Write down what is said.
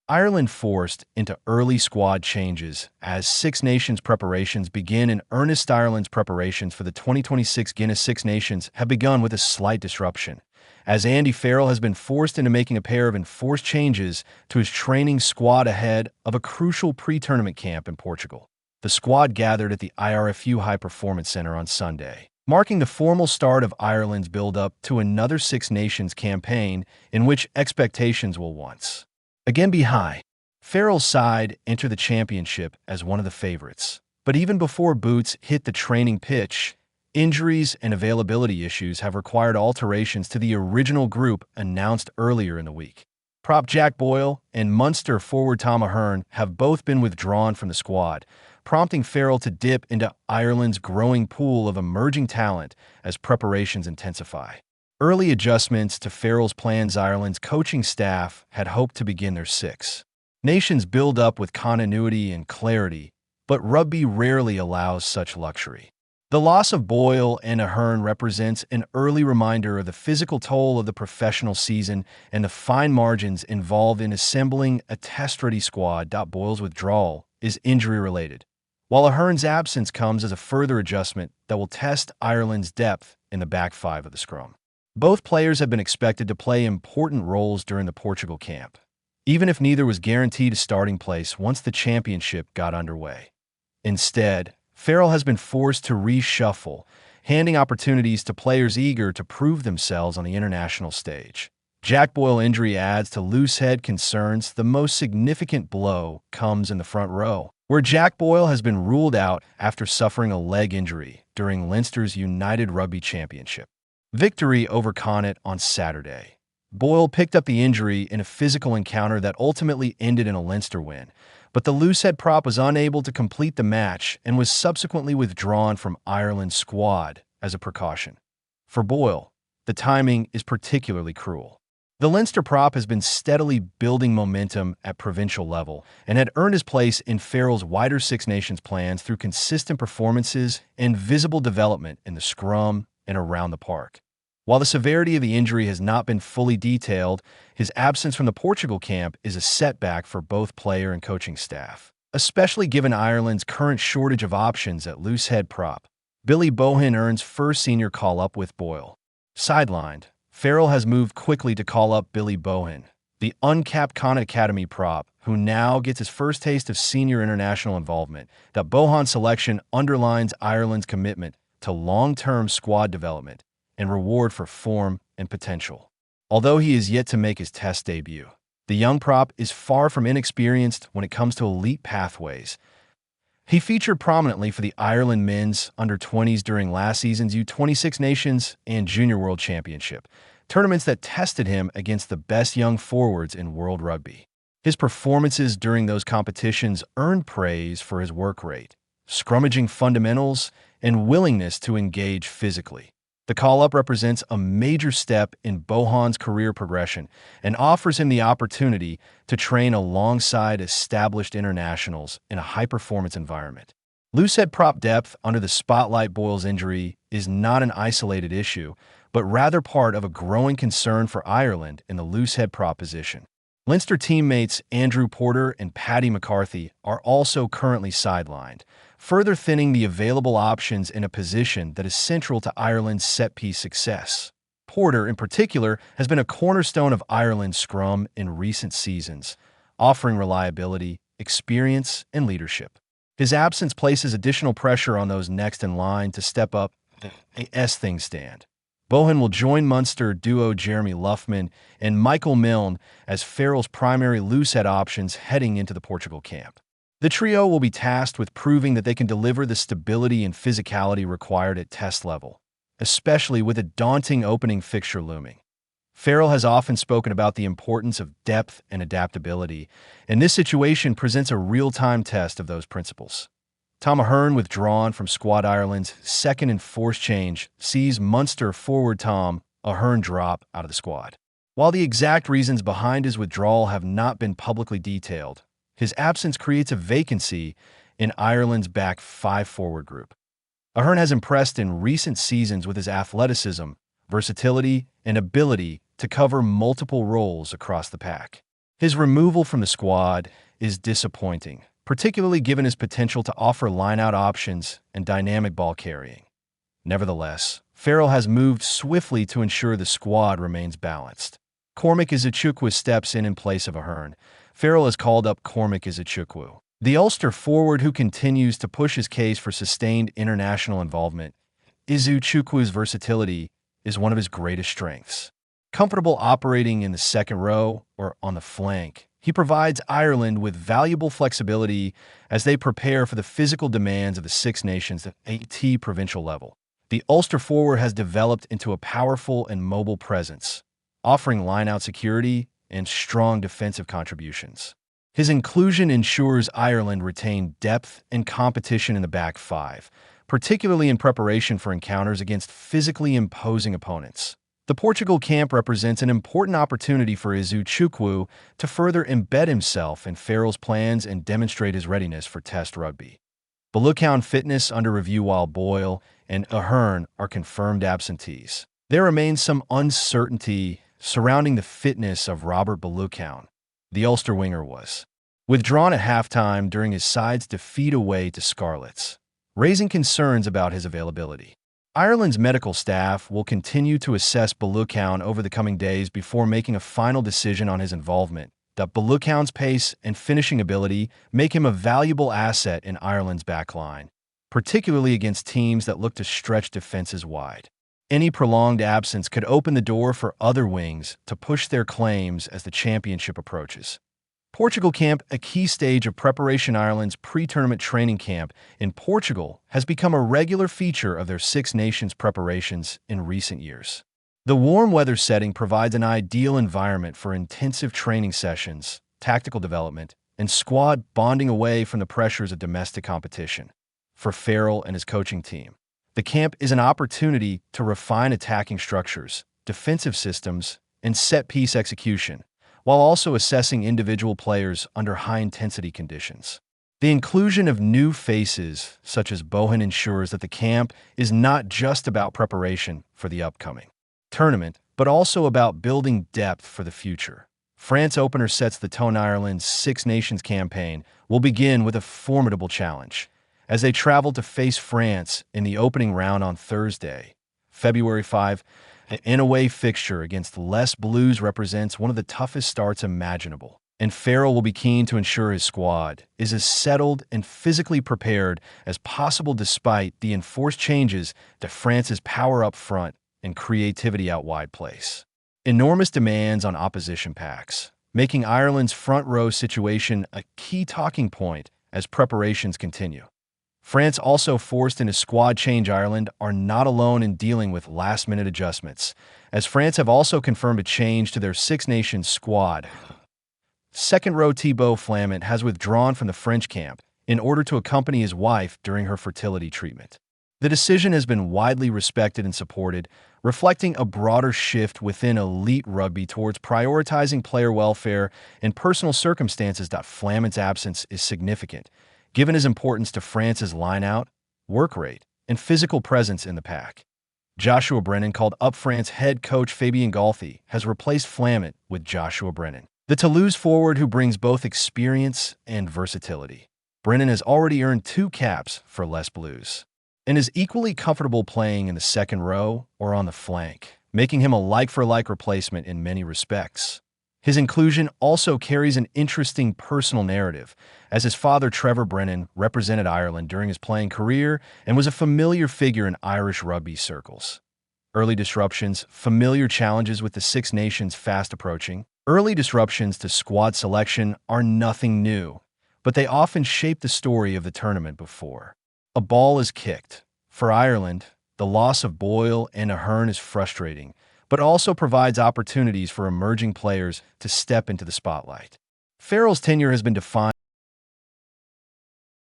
Ireland forced into early squad changes as Six Nations preparations begin in earnest. Ireland's preparations for the 2026 Guinness Six Nations have begun with a slight disruption, as Andy Farrell has been forced into making a pair of enforced changes to his training squad ahead of a crucial pre-tournament camp in Portugal. The squad gathered at the IRFU High Performance Centre on Sunday, marking the formal start of Ireland's build-up to another Six Nations campaign in which expectations will once again be high. Farrell's side enter the championship as one of the favorites, but even before boots hit the training pitch, injuries and availability issues have required alterations to the original group announced earlier in the week. Prop Jack Boyle and Munster forward Tom Ahern have both been withdrawn from the squad, prompting Farrell to dip into Ireland's growing pool of emerging talent as preparations intensify. Early adjustments to Farrell's plans. Ireland's coaching staff had hoped to begin their Six Nations build-up with continuity and clarity, but rugby rarely allows such luxury. The loss of Boyle and Ahern represents an early reminder of the physical toll of the professional season and the fine margins involved in assembling a test-ready squad. Boyle's withdrawal is injury-related, while Ahern's absence comes as a further adjustment that will test Ireland's depth in the back five of the scrum. Both players have been expected to play important roles during the Portugal camp, even if neither was guaranteed a starting place once the championship got underway. Instead, Farrell has been forced to reshuffle, handing opportunities to players eager to prove themselves on the international stage. Jack Boyle injury adds to loose head concerns. The most significant blow comes in the front row, where Jack Boyle has been ruled out after suffering a leg injury during Leinster's United Rugby Championship victory over Connacht on Saturday. Boyle picked up the injury in a physical encounter that ultimately ended in a Leinster win, but the loosehead prop was unable to complete the match and was subsequently withdrawn from Ireland's squad as a precaution. For Boyle, the timing is particularly cruel. The Leinster prop has been steadily building momentum at provincial level and had earned his place in Farrell's wider Six Nations plans through consistent performances and visible development in the scrum and around the park. While the severity of the injury has not been fully detailed, his absence from the Portugal camp is a setback for both player and coaching staff, especially given Ireland's current shortage of options at loosehead prop. Billy Bohan earns first senior call-up with Boyle. Sidelined, Farrell has moved quickly to call up Billy Bohan, the uncapped Connacht Academy prop, who now gets his first taste of senior international involvement. That Bohan selection underlines Ireland's commitment to long-term squad development and reward for form and potential. Although he is yet to make his test debut, the young prop is far from inexperienced when it comes to elite pathways. He featured prominently for the Ireland men's under-20s during last season's U26 Nations and Junior World Championship, tournaments that tested him against the best young forwards in world rugby. His performances during those competitions earned praise for his work rate, scrummaging fundamentals, and willingness to engage physically. The call-up represents a major step in Bohan's career progression and offers him the opportunity to train alongside established internationals in a high-performance environment. Loosehead prop depth under the spotlight. Boyle's injury is not an isolated issue, but rather part of a growing concern for Ireland in the loosehead prop position. Leinster teammates Andrew Porter and Paddy McCarthy are also currently sidelined, further thinning the available options in a position that is central to Ireland's set-piece success. Porter, in particular, has been a cornerstone of Ireland's scrum in recent seasons, offering reliability, experience, and leadership. His absence places additional pressure on those next in line to step up as things stand. Bohan will join Munster duo Jeremy Luffman and Michael Milne as Farrell's primary loosehead options heading into the Portugal camp. The trio will be tasked with proving that they can deliver the stability and physicality required at test level, especially with a daunting opening fixture looming. Farrell has often spoken about the importance of depth and adaptability, and this situation presents a real-time test of those principles. Tom Ahern, withdrawn from Squad Ireland's second enforced change, sees Munster forward Tom Ahern drop out of the squad. While the exact reasons behind his withdrawal have not been publicly detailed, his absence creates a vacancy in Ireland's back five forward group. Ahern has impressed in recent seasons with his athleticism, versatility, and ability to cover multiple roles across the pack. His removal from the squad is disappointing, particularly given his potential to offer line-out options and dynamic ball carrying. Nevertheless, Farrell has moved swiftly to ensure the squad remains balanced. Cormac Izuchukwu steps in place of Ahern. Farrell has called up Cormac Izuchukwu, the Ulster forward who continues to push his case for sustained international involvement. Izuchukwu's versatility is one of his greatest strengths. Comfortable operating in the second row or on the flank, he provides Ireland with valuable flexibility as they prepare for the physical demands of the Six Nations at AT provincial level. The Ulster forward has developed into a powerful and mobile presence, offering line-out security and strong defensive contributions. His inclusion ensures Ireland retain depth and competition in the back five, particularly in preparation for encounters against physically imposing opponents. The Portugal camp represents an important opportunity for Izuchukwu to further embed himself in Farrell's plans and demonstrate his readiness for Test rugby. Baloucoune fitness under review while Boyle and Ahern are confirmed absentees. There remains some uncertainty surrounding the fitness of Robert Baloucoune. The Ulster winger was withdrawn at halftime during his side's defeat away to Scarlets, raising concerns about his availability. Ireland's medical staff will continue to assess Baloucoune over the coming days before making a final decision on his involvement. Baloucoune's pace and finishing ability make him a valuable asset in Ireland's backline, particularly against teams that look to stretch defenses wide. Any prolonged absence could open the door for other wings to push their claims as the championship approaches. Portugal camp, a key stage of preparation. Ireland's pre-tournament training camp in Portugal has become a regular feature of their Six Nations preparations in recent years. The warm weather setting provides an ideal environment for intensive training sessions, tactical development, and squad bonding away from the pressures of domestic competition. For Farrell and his coaching team, the camp is an opportunity to refine attacking structures, defensive systems, and set-piece execution, while also assessing individual players under high-intensity conditions. The inclusion of new faces, such as Bohan, ensures that the camp is not just about preparation for the upcoming tournament, but also about building depth for the future. France opener sets the tone. Ireland's Six Nations campaign will begin with a formidable challenge as they travel to face France in the opening round on Thursday, February 5. An away fixture against Les Blues represents one of the toughest starts imaginable, and Farrell will be keen to ensure his squad is as settled and physically prepared as possible despite the enforced changes to France's power up front and creativity out wide place. Enormous demands on opposition packs, making Ireland's front row situation a key talking point as preparations continue. France also forced in a squad change. Ireland are not alone in dealing with last-minute adjustments, as France have also confirmed a change to their Six Nations squad. Second-row Thibaut Flamant has withdrawn from the French camp in order to accompany his wife during her fertility treatment. The decision has been widely respected and supported, reflecting a broader shift within elite rugby towards prioritizing player welfare and personal circumstances. Flamant's absence is significant, given his importance to France's line-out, work rate, and physical presence in the pack. Joshua Brennan, called up France head coach Fabien Galthy, has replaced Flamant with Joshua Brennan, the Toulouse forward who brings both experience and versatility. Brennan has already earned 2 caps for Les Blues and is equally comfortable playing in the second row or on the flank, making him a like-for-like replacement in many respects. His inclusion also carries an interesting personal narrative, as his father Trevor Brennan represented Ireland during his playing career and was a familiar figure in Irish rugby circles. Early disruptions, familiar challenges with the Six Nations fast approaching. Early disruptions to squad selection are nothing new, but they often shape the story of the tournament before a ball is kicked. For Ireland, the loss of Boyle and Ahern is frustrating, but also provides opportunities for emerging players to step into the spotlight. Farrell's tenure has been defined